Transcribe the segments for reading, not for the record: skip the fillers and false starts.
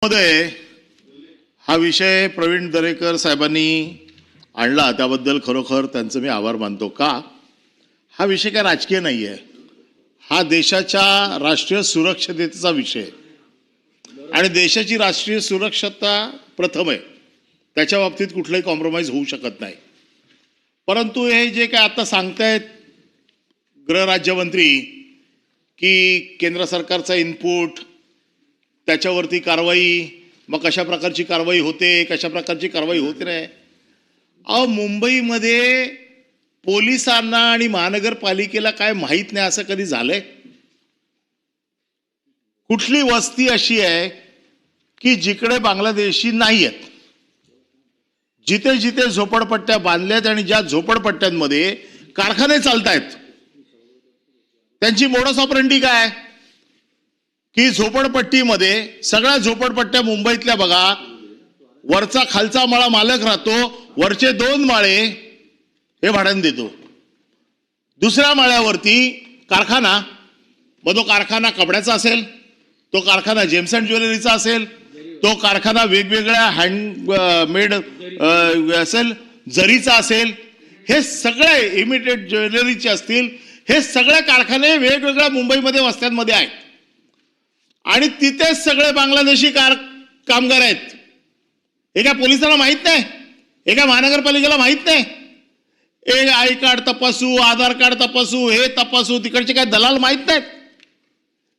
मध्ये हा विषय प्रवीण दरेकर साहेबांनी आणला त्याबद्दल खरोखर त्यांचं मी आभार मानतो। का हा विषय काय राजकीय नाही आहे, हा देशाच्या राष्ट्रीय सुरक्षतेचा विषय आणि देशाची राष्ट्रीय सुरक्षता प्रथम आहे, त्याच्या बाबतीत कुठलाही कॉम्प्रोमाइज होऊ शकत नाही। परंतु हे जे काय आता सांगतायत गृह राज्यमंत्री की केंद्र सरकारचा इनपुट त्याच्यावरती कारवाई, मग कशा प्रकारची कारवाई होते कशा प्रकारची कारवाई होत नाही। मुंबईमध्ये पोलिसांना आणि महानगरपालिकेला काय माहित नाही असं कधी झालंय? कुठली वस्ती अशी आहे की जिकडे बांगलादेशी नाही आहेत? जिथे जिथे झोपडपट्ट्या बांधल्यात आणि ज्या झोपडपट्ट्यांमध्ये कारखाने चालतायत त्यांची मोडस ऑपरेंडी काय की झोपडपट्टीमध्ये सगळ्या झोपडपट्ट्या मुंबईतल्या बघा, वरचा खालचा माळा मालक राहतो, वरचे 2 माळे हे भाड्याने देतो, दुसऱ्या माळ्यावरती कारखाना, मग तो कारखाना कपड्याचा असेल, तो कारखाना जेम्स अँड ज्वेलरीचा असेल, तो कारखाना वेगवेगळ्या हँडमेड असेल, जरीचा असेल, हे सगळे इमिटेड ज्वेलरीचे असतील, हे सगळे कारखाने वेगवेगळ्या मुंबईमध्ये वस्त्यांमध्ये आहेत आणि तिथे सगळे बांगलादेशी कामगार आहेत। हे काय पोलिसांना माहित नाही? हे काय महानगरपालिकेला माहित नाही? एक आय कार्ड तपासू, आधार कार्ड तपासू, हे तपासू, तिकडचे काय दलाल माहित नाहीत?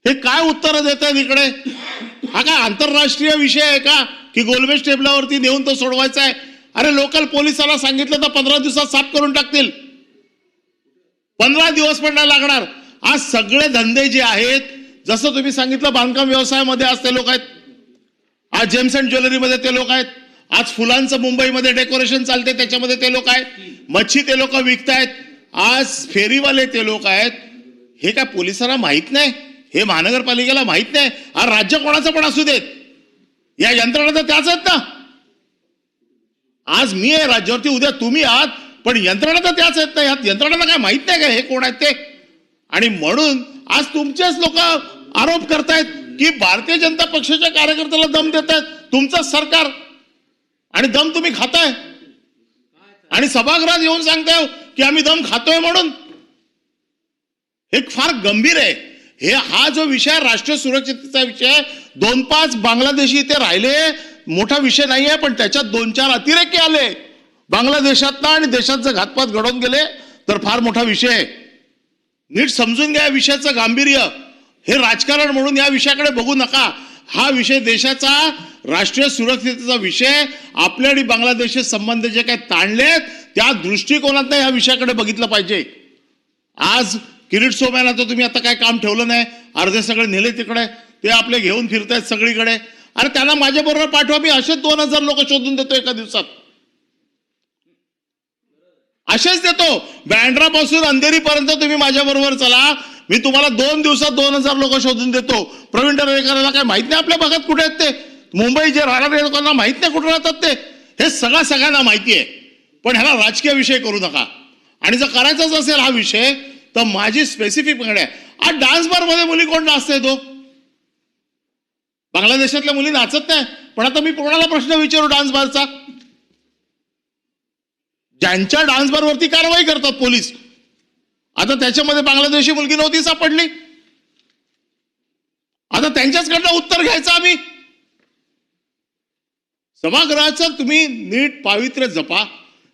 हे काय उत्तर देत आहेत इकडे? हा काय आंतरराष्ट्रीय विषय आहे का की गोलमेज टेबलावरती नेऊन तो सोडवायचा आहे? अरे लोकल पोलिसाला सांगितलं तर 15 दिवसात साफ करून टाकतील, 15 दिवस पण नाही लागणार। आज सगळे धंदे जे आहेत, जसं तुम्ही सांगितलं बांधकाम व्यवसायामध्ये आज ते लोक आहेत, आज जेम्स अँड ज्वेलरीमध्ये ते लोक आहेत, आज फुलांचं मुंबईमध्ये डेकोरेशन चालते त्याच्यामध्ये ते लोक आहेत, मच्छी ते लोक विकतायत, आज फेरीवाले ते लोक आहेत। हे काय पोलिसांना माहित नाही? हे महानगरपालिकेला माहित नाही? आज राज्य कोणाचं पण असू देत, या यंत्रणा तर त्याच आहेत ना। आज मी आहे राज्यावरती, उद्या तुम्ही आहात, पण यंत्रणा तर त्याच आहेत ना। यात यंत्रणाला काय माहित नाही का हे कोण आहेत ते? आणि म्हणून आज तुमचेच लोक आरोप करतायत की भारतीय जनता पक्षाच्या कार्यकर्त्याला दम देत आहेत तुमचं सरकार, आणि दम तुम्ही खाताय आणि सभागृहात येऊन सांगताय की आम्ही दम खातोय म्हणून। हे फार गंभीर आहे। हे हा जो विषय राष्ट्रीय सुरक्षतेचा विषय, 2-5 बांगलादेशी इथे राहिले मोठा विषय नाही आहे, पण त्याच्यात 2-4 अतिरेकी आले बांगलादेशातनं आणि देशात जर घातपात घडवून गेले तर फार मोठा विषय आहे। नीट समजून घ्या विषयाचं गांभीर्य। हे राजकारण म्हणून या विषयाकडे बघू नका। हा विषय देशाचा राष्ट्रीय सुरक्षतेचा विषय, आपल्या आणि बांगलादेशचे संबंध जे काही ताणलेत त्या दृष्टिकोनातून या विषयाकडे बघितलं पाहिजे। आज किरीट सोमय्यांना तर तुम्ही आता काय काम ठेवलं नाही, अर्धे सगळे नेले तिकडे, ते आपले घेऊन फिरतायत सगळीकडे। अरे त्यांना माझ्या बरोबर पाठवा, मी असेच 2000 लोक शोधून देतो एका दिवसात, असेच देतो। बँड्रापासून अंधेरीपर्यंत तुम्ही माझ्या बरोबर चला, मी तुम्हाला 2 दिवसात 2000 लोक शोधून देतो। प्रवीण दरेकरला काय माहित नाही आपल्या भागात कुठे आहेत ते? मुंबई जे राहणाऱ्या लोकांना माहित नाही कुठे राहतात ते? हे सगळ्यांना माहिती आहे, पण ह्याला राजकीय विषय करू नका। आणि जर करायचाच असेल हा विषय तर माझी स्पेसिफिक मागणी आहे, आज डान्स बार मध्ये मुली कोण नाचते? तो बांगलादेशातल्या मुली नाचत नाही, पण आता मी कोणाला प्रश्न विचारू डान्स बारचा? ज्यांच्या डान्स बार वरती कारवाई करतात पोलीस, आता त्याच्यामध्ये बांगलादेशी मुलगी नव्हती सापडली, आता त्यांच्याचकडनं उत्तर घ्यायचं आम्ही। सभागृहाचं तुम्ही नीट पावित्र्य जपा।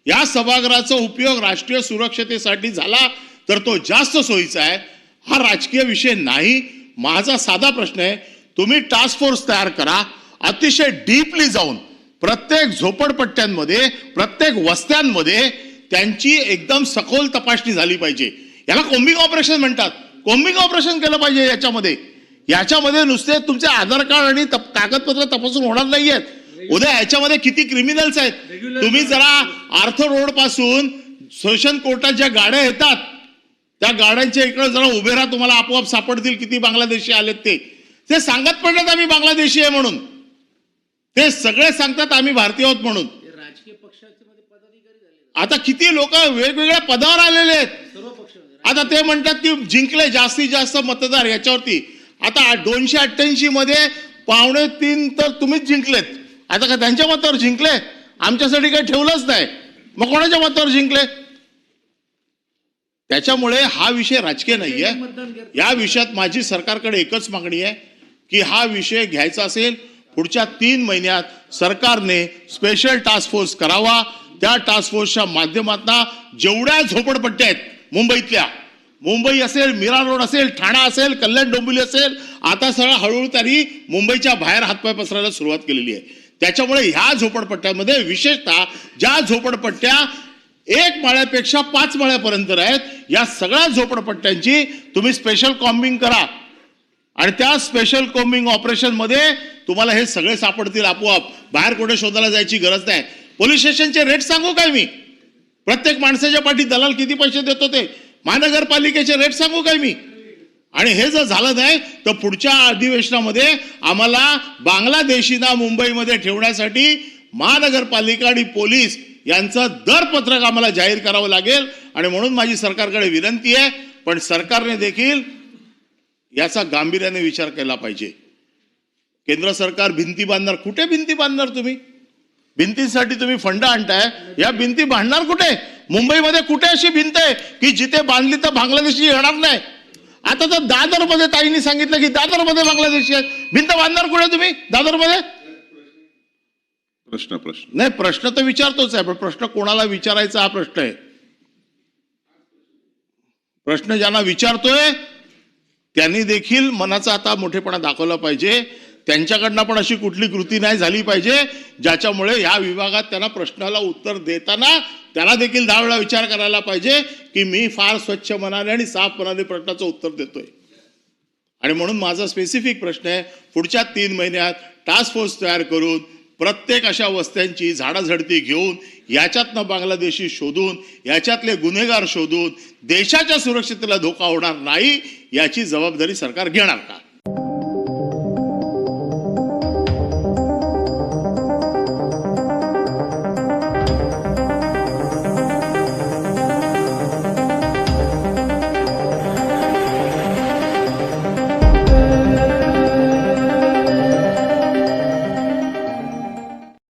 या सभागृहाचा उपयोग राष्ट्रीय सुरक्षतेसाठी झाला तर तो जास्त सोयीचा आहे, हा राजकीय विषय नाही। माझा साधा प्रश्न आहे, तुम्ही टास्क फोर्स तयार करा, अतिशय डीपली जाऊन प्रत्येक झोपडपट्ट्यांमध्ये प्रत्येक वस्त्यांमध्ये त्यांची एकदम सखोल तपासणी झाली पाहिजे। याला कोम्बिंग ऑपरेशन म्हणतात, कोम्बिंग ऑपरेशन केलं पाहिजे। याच्यामध्ये नुसते तुमचे आधार कार्ड आणि कागदपत्र तपासून होणार नाहीयेत। उद्या याच्यामध्ये किती क्रिमिनल्स आहेत, तुम्ही जरा आर्थर रोड पासून सेशन कोर्टात ज्या गाड्या येतात त्या गाड्यांच्या इकडे जरा उभे राहा, तुम्हाला आपोआप सापडतील किती बांगलादेशी आलेत ते सांगत पडलेत आम्ही बांगलादेशी आहे म्हणून, ते सगळे सांगतात आम्ही भारतीय आहोत म्हणून। राजकीय पक्षाचे पदाधिकारी झाले, आता किती लोक वेगवेगळ्या पदावर आलेले आहेत, सर्व पक्ष आता ते म्हणतात की जिंकले जास्तीत जास्त मतदार याच्यावरती। आता 288 मध्ये 3.25 तर तुम्हीच जिंकलेत. आता का त्यांच्या मतावर जिंकले? आमच्यासाठी काही ठेवलंच नाही. मग कोणाच्या मतावर जिंकले? त्याच्यामुळे हा विषय राजकीय नाहीये. या विषयात माझी सरकारकडे एकच मागणी आहे की हा विषय घ्यायचा असेल पुढच्या 3 महिन्यात सरकारने स्पेशल टास्क फोर्स करावा. त्या टास्क फोर्सच्या माध्यमातून जेवढ्या झोपडपट्ट्या आहेत मुंबईतल्या, मुंबई असेल, मीरा रोड असेल, ठाणा असेल, कल्याण डोंबिवली असेल, आता सगळं हळूहळू तरी मुंबईच्या बाहेर हातपाय पसरायला सुरुवात केलेली आहे. त्याच्यामुळे ह्या झोपडपट्ट्यामध्ये विशेषतः ज्या झोपडपट्ट्या 1 माळ्यापेक्षा 5 माळ्यापर्यंत आहेत, या सगळ्या झोपडपट्ट्यांची तुम्ही स्पेशल कॉम्बिंग करा आणि त्या स्पेशल कॉम्बिंग ऑपरेशन मध्ये तुम्हाला हे सगळे सापडतील आपोआप. बाहेर कुठे शोधायला जायची गरज नाही. पोलीस स्टेशनचे रेट सांगू काय मी? प्रत्येक माणसाच्या पाठी दलाल किती पैसे देतो ते? महानगरपालिकेचे रेट सांगू काय मी? आणि हे जर झालं नाही तर पुढच्या अधिवेशनामध्ये आम्हाला बांगलादेशींना मुंबईमध्ये ठेवण्यासाठी महानगरपालिका आणि पोलीस यांचं दरपत्रक आम्हाला जाहीर करावं लागेल. आणि म्हणून माझी सरकारकडे विनंती आहे, पण सरकारने देखील याचा गांभीर्याने विचार केला पाहिजे. केंद्र सरकार भिंती बांधणार, कुठे भिंती बांधणार तुम्ही? भिंतींसाठी तुम्ही फंड आणताय, या भिंती बांधणार कुठे? मुंबईमध्ये कुठे अशी भिंत आहे की जिथे बांधली तर बांगलादेशी येणार नाही? आता तर दादरमध्ये ताईंनी सांगितलं की दादरमध्ये बांगलादेशी आहेत. भिंत बांधणार कुठे तुम्ही दादरमध्ये? प्रश्न नाही, प्रश्न तर विचारतोच आहे, पण प्रश्न कोणाला विचारायचा हा प्रश्न आहे. प्रश्न ज्यांना विचारतोय त्यांनी देखील मनाचा आता मोठेपणा दाखवला पाहिजे. त्यांच्याकडनं पण अशी कुठली कृती नाही झाली पाहिजे ज्याच्यामुळे या विभागात त्यांना प्रश्नाला उत्तर देताना त्याला देखील 10 वेळा विचार करायला पाहिजे की मी फार स्वच्छ मनाने आणि साफ मनाने प्रश्नाचं उत्तर देतोय. आणि म्हणून माझा स्पेसिफिक प्रश्न आहे, पुढच्या 3 महिन्यात टास्क फोर्स तयार करून प्रत्येक अशा वस्त्यांची झाडाझडती घेऊन याच्यातनं बांगलादेशी शोधून याच्यातले गुन्हेगार शोधून देशाच्या सुरक्षिततेला धोका होणार नाही याची जबाबदारी सरकार घेणार का?